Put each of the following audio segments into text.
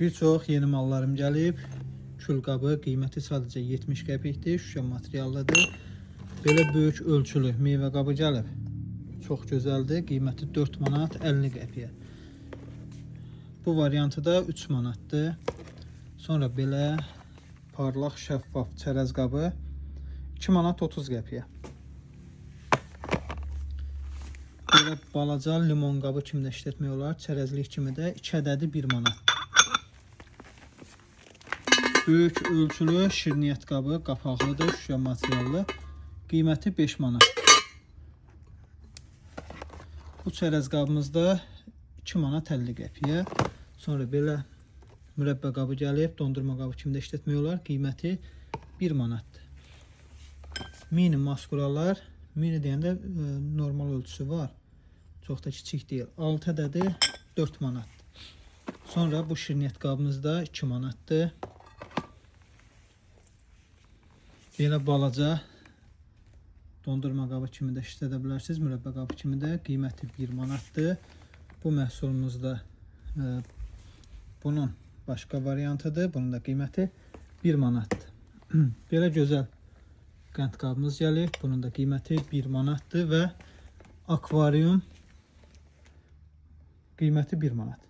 Bir çox yeni mallarım gəlib. Külqabı qiyməti sadəcə 70 qəpikdir. Şüşə materiallıdır. Belə böyük ölçülü meyvə qabı gəlib. Çox gözəldir. Qiyməti 4 manat 50 qəpiyə. Bu variantı da 3 manatdır. Sonra belə parlaq şəffaf çərəz qabı 2 manat 30 qəpiyə. Belə balaca limon qabı kimi də işlətmək olar. Çərəzlik kimi də 2 ədədi 1 manat. Böyük ölçülü şirniyyat qabı qapaqlıdır, şüşə materiallı. Qiyməti 5 manat. Bu çərəz qabımız da 2 manat 50 qəpiyə. Sonra belə mürəbbə qabı gəlib, dondurma qabı kimi də işlətmək olar. Qiyməti 1 manatdır. Mini maskuralar, mini deyəndə normal ölçüsü var. Çox da kiçik deyil. 6 ədədi 4 manatdır. Sonra bu şirniyyat qabımız da 2 manatdır. Belə balaca dondurma qabı kimi də işlədə bilərsiniz. Mürəbbə qabı kimi də qiyməti 1 manatdır. Bu məhsulumuz da bunun başqa variantıdır. Bunun da qiyməti 1 manatdır. Belə gözəl qənd qabımız gəlib. Bunun da qiyməti 1 manatdır və akvarium qiyməti 1 manat.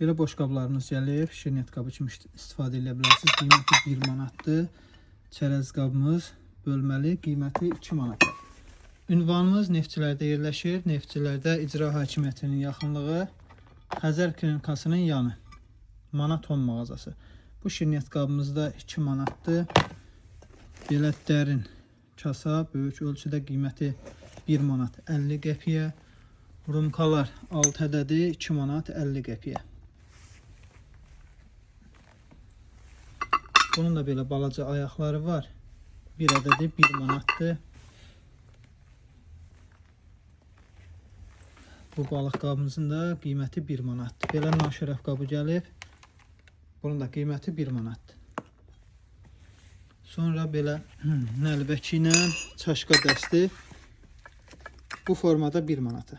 Belə boş qablarımız gəlib. Şirniyyat qabı kimi istifadə edə bilərsiniz. Qiyməti 1 manatdır. Çərəz qabımız bölməli. Qiyməti 2 manatdır. Ünvanımız Neftçilərdə yerləşir. Neftçilərdə icra hakimiyyətinin yaxınlığı, Xəzər klinikasının yanı. Manat 10 mağazası. Bu şirniyyat qabımız da 2 manatdır. Belə dərin kasa, böyük ölçüdə qiyməti 1 manat 50 qəpiyə. Rumkalar 6 ədədi 2 manat 50 qəpiyə. Bunun da belə balaca ayaqları var. Bir ədədi 1 manatdır. Bu balıq qabımızın da qiyməti 1 manatdır. Belə naşərəf qabı gəlib. Bunun da qiyməti 1 manatdır. Sonra belə nəlbəki ilə çaşqa dəsti. Bu formada 1 manata.